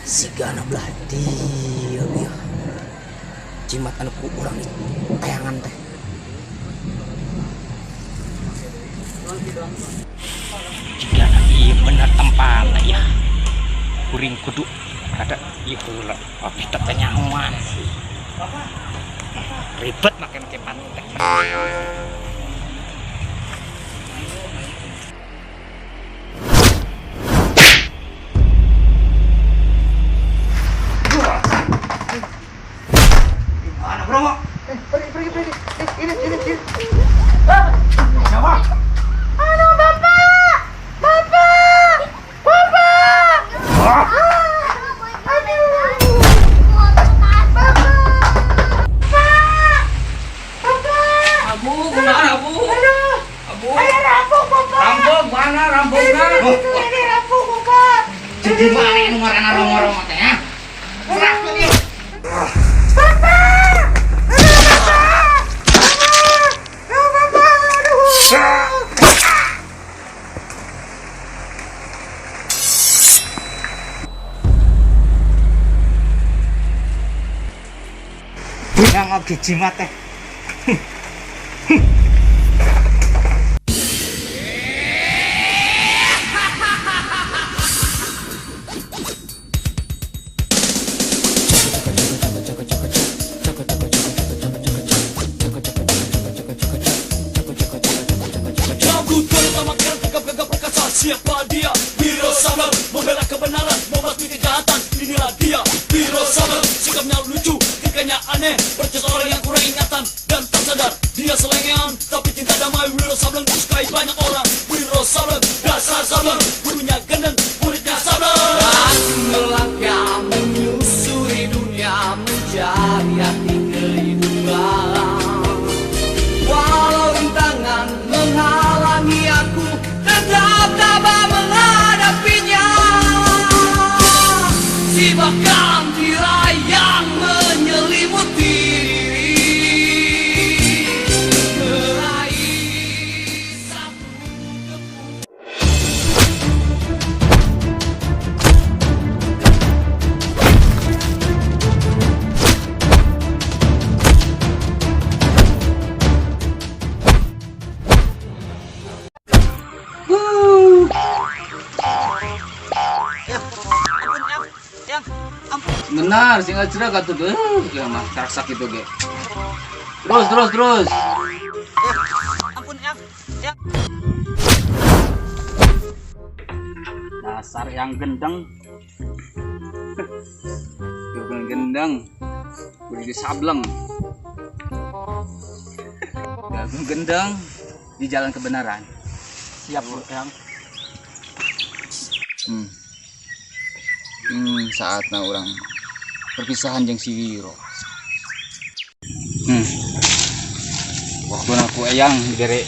Sigana belah dia jimat anakku urang itu tayangan teh. Jika iya benar tempat ya kuring kudu ada iya pula kita kenyaman ribet makin pantek. Gimana bro? Pergi. Ini. Siapa? Halo Bapak! Bapak! Bapak! Abu, mana Abu? Abu. Ada rampok Bapak! Rampok mana rampoknya? Ini rampok Bapak! Jadi mana yang marana rong-rong teh ya? Serah tuh dia. Yang ngopi jimat teh. Siapa dia? Wiro Sableng membela kebenaran, membasmi kejahatan. Inilah dia, Wiro Sableng. Sikapnya lucu, tingkahnya aneh, bercerita orang yang kurang ingatan dan tak sadar. Dia selengean, tapi cinta damai. Wiro Sableng disukai banyak orang. Wiro Sableng, dasar Sableng. Gurunya gendeng, muridnya Sableng. Aku melangkah menyusuri dunia, mencari arti kehidupan. Walau rintangan menghalangi aku, tetap tabah menghadapinya. Si bahkan tirai yang menyelimuti diri, meraih satu kepung. Benar, singkat cerah kata tuh, ya mah tersak itu ge. Terus. Ampun ya. Dasar yang gendeng. Yang gendeng. Udah di Sableng. Yang gendeng di jalan kebenaran. Siap, Yang. Saatnya orang perpisahan jeung si Wiro. Waktu aku eyang diberi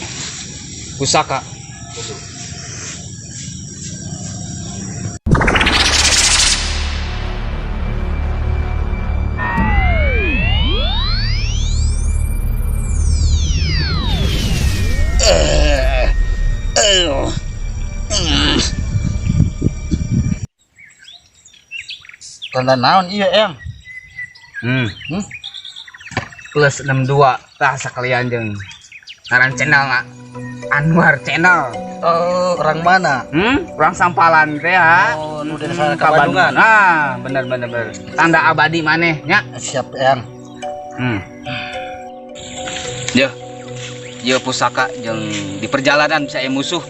pusaka. Tanda naon iya Eyang? Plus 62 tah sekalian jeung ngaran channel nggak? Anwar channel. Oh, orang mana? Orang Sampalan teh ya. Oh, nu dari sana ke Bandungan. Ah, bener. Tanda abadi maneh nya. Siap, Eyang. Dia pusaka jeung di perjalanan bisa musuh.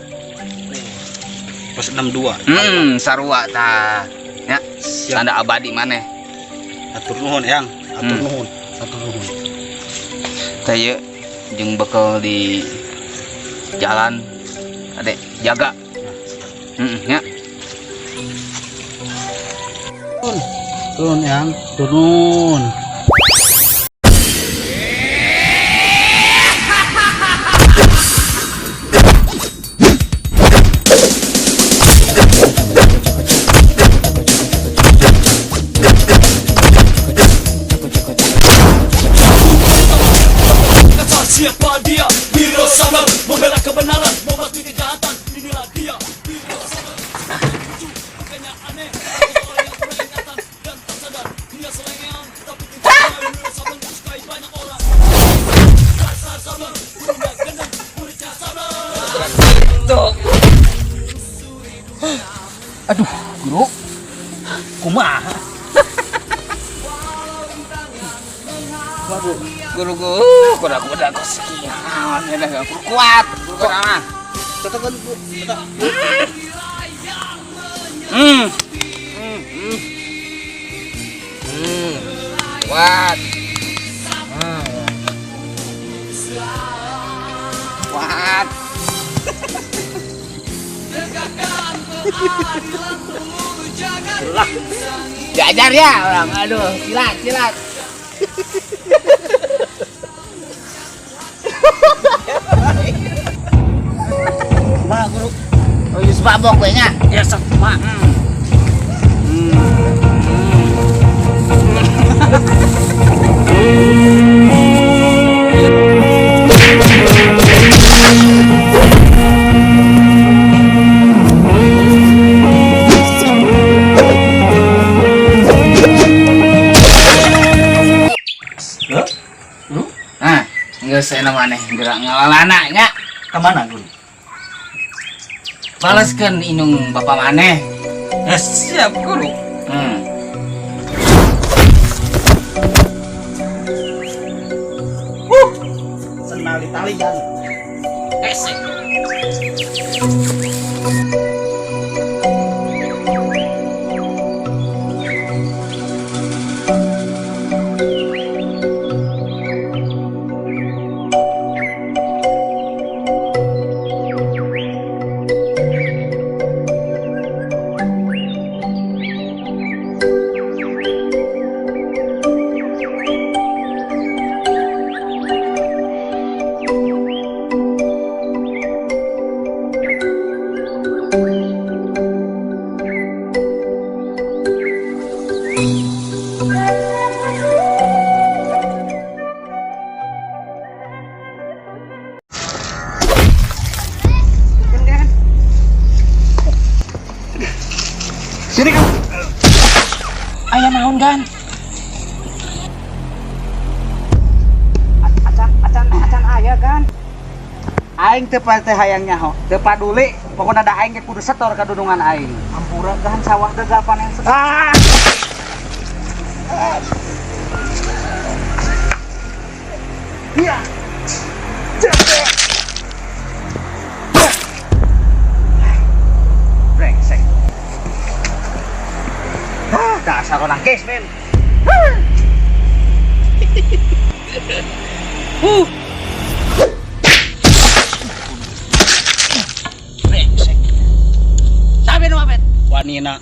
Plus 62. Sarua tah. Ya, tanda abadi maneh. Atur nuhun, Eyang. Atur nuhun. Taya jeung bekal di jalan adek jaga. Ya. Turun, Eyang. Turun. Siapa dia? Wiro Sableng membela kebenaran, membasmi kejahatan. Inilah dia, Wiro Sableng. Lucu, bukannya aneh, orang yang kurang ingatan Aduh, guru. Kumaha? Waduh. Guru, kuda sekian. Udah gak kuat. Guru mah. Tetekan Bu. Tetek. Kuat. Kuat. Diajar ya orang. Aduh, silat. Kumaha guru? Oh, yus babok we nya. Ya sama. Nah, geus saya maneh gerak ngalalana nya. Ka mana guru? Baleskeun inung bapa maneh. Ya siap guru. Senal di talian. Esek. Sini kamu. Aya naon gan? Acan aya kan. Aing teu teh hayang nyaho, teu paduli, pokona da aing ge kudu setor ka dudungan aing. Ampura gahan sawah degapan yang ah! Iya. Brengsek. Dasar orang kesmen. Brengsek. Sabe nu apet? Wanina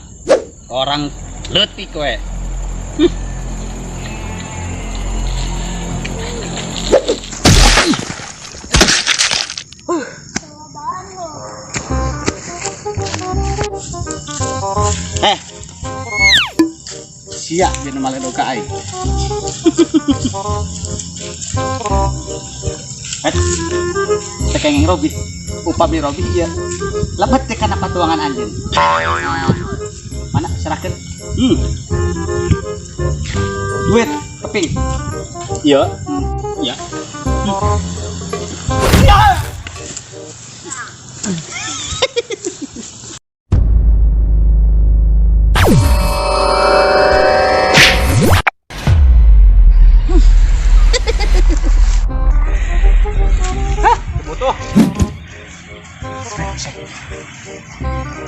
orang leutik we. Sia jeung maledo ka aing. Tekeng Robi, upami Robi ieu. Lepet teh kana patuangan anjeun. Mana serahkeun? Duit keping. Iya. Ya. Butuh.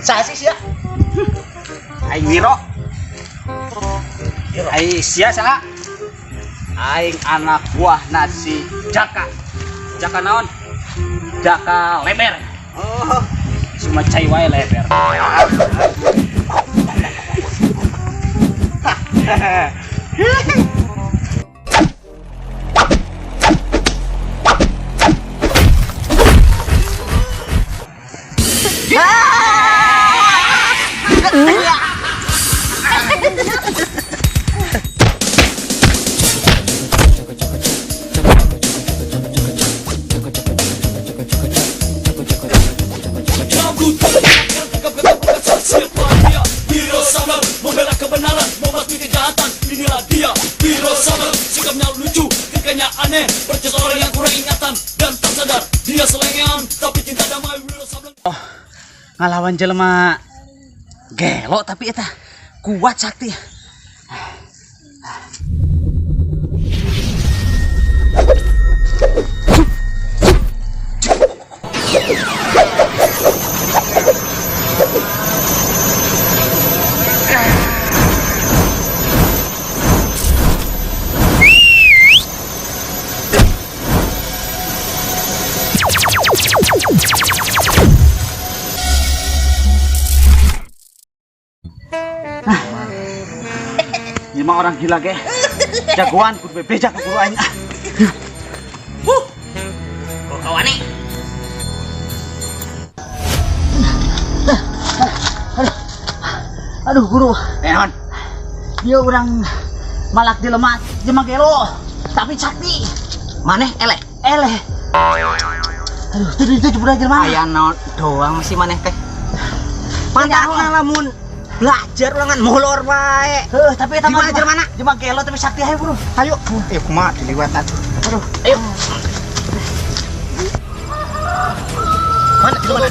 Sasis ya. Aing Wiro. Aing sia saha? Aing anak buah nasi Jaka. Jaka naon? Jaka leber. Oh, cuma cai wae leber. Siapa dia? Wiro Sableng membela kebenaran, membasmi kejahatan. Inilah dia, Wiro Sableng. Sikapnya lucu, tingkahnya aneh, percaya orang yang kurang ingatan dan tak sadar. Dia selengean, tapi cinta damai. Wiro Sableng Ngalawan jelema Gelo tapi eta kuat sakti. Ini mah orang gila ke. Jagoan kudu bebeja ke guru aing. Kok kawane? Aduh guru. Naon? Dia orang malak dilemat jeung gelo. Tapi sakti. Maneh eleh. Eleh. Aduh, itu belajar mana? Aya naon doang masih maneh teh. Mantapna lamun belajar ulangan molor wae. Tapi eta mah belajar mana? Jeung gelo tapi sakti hayu guru. Ayo. Kumaha diliwat atuh. Aduh. Ayo. Mana jelema?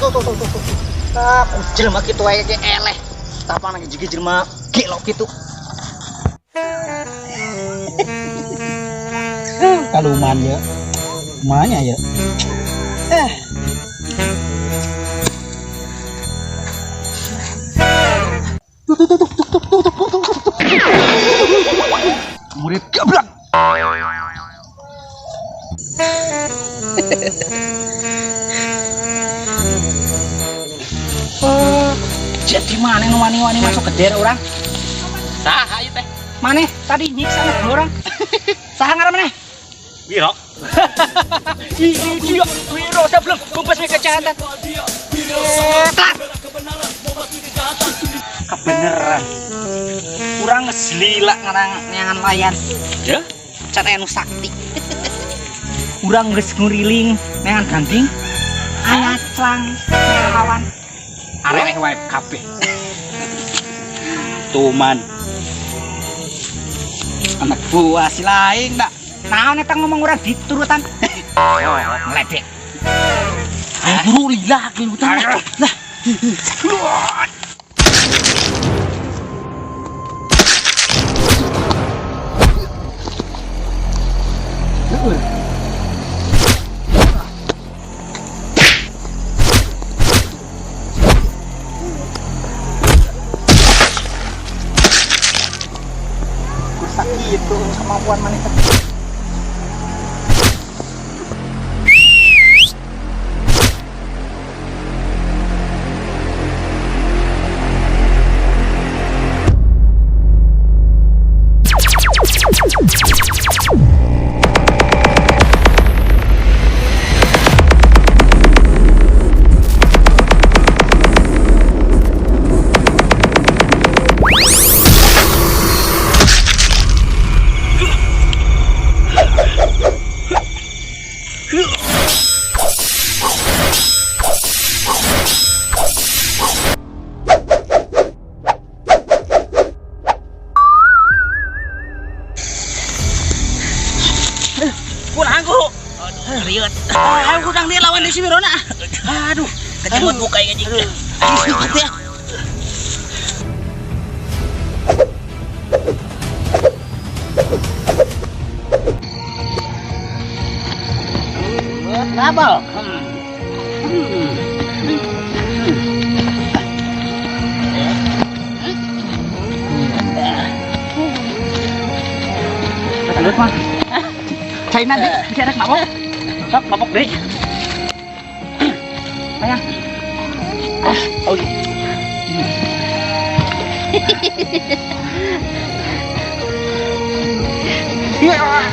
Tap, jelema kitu wae ge eleh. Tapana ge jelema gelo kitu. Kaluman ya. Mana ya? Murid gablak. Jadi mana nu wani-wani masuk ke daerah orang? Saha ieu teh? Maneh tadi nyiksa orang. Saha ngaran maneh? Wiro. Ini dia Wiro sebelum membasmi kejahatan. Kebeneran. Kurang ngeselila ngangan layan. Ya? Can anu sakti. Urang geus nguriling neangan ganding. Aya clang lawan. Arek wae kabeh. Tuman. Anak buah si lain dak. Naon eta ngomong urang diturutan. Ngeledek. Ayo guru lilah kelutan. Lah. Sakit tuh kemampuan maneh. Riot. Aku udang dia lawan di si Wirona. Aduh, kecemot muka ya jing. Ya. Label. Terus mah. China deh, bisa ada mabok. Stop, mabok deh. Sayang. Oh. Iya.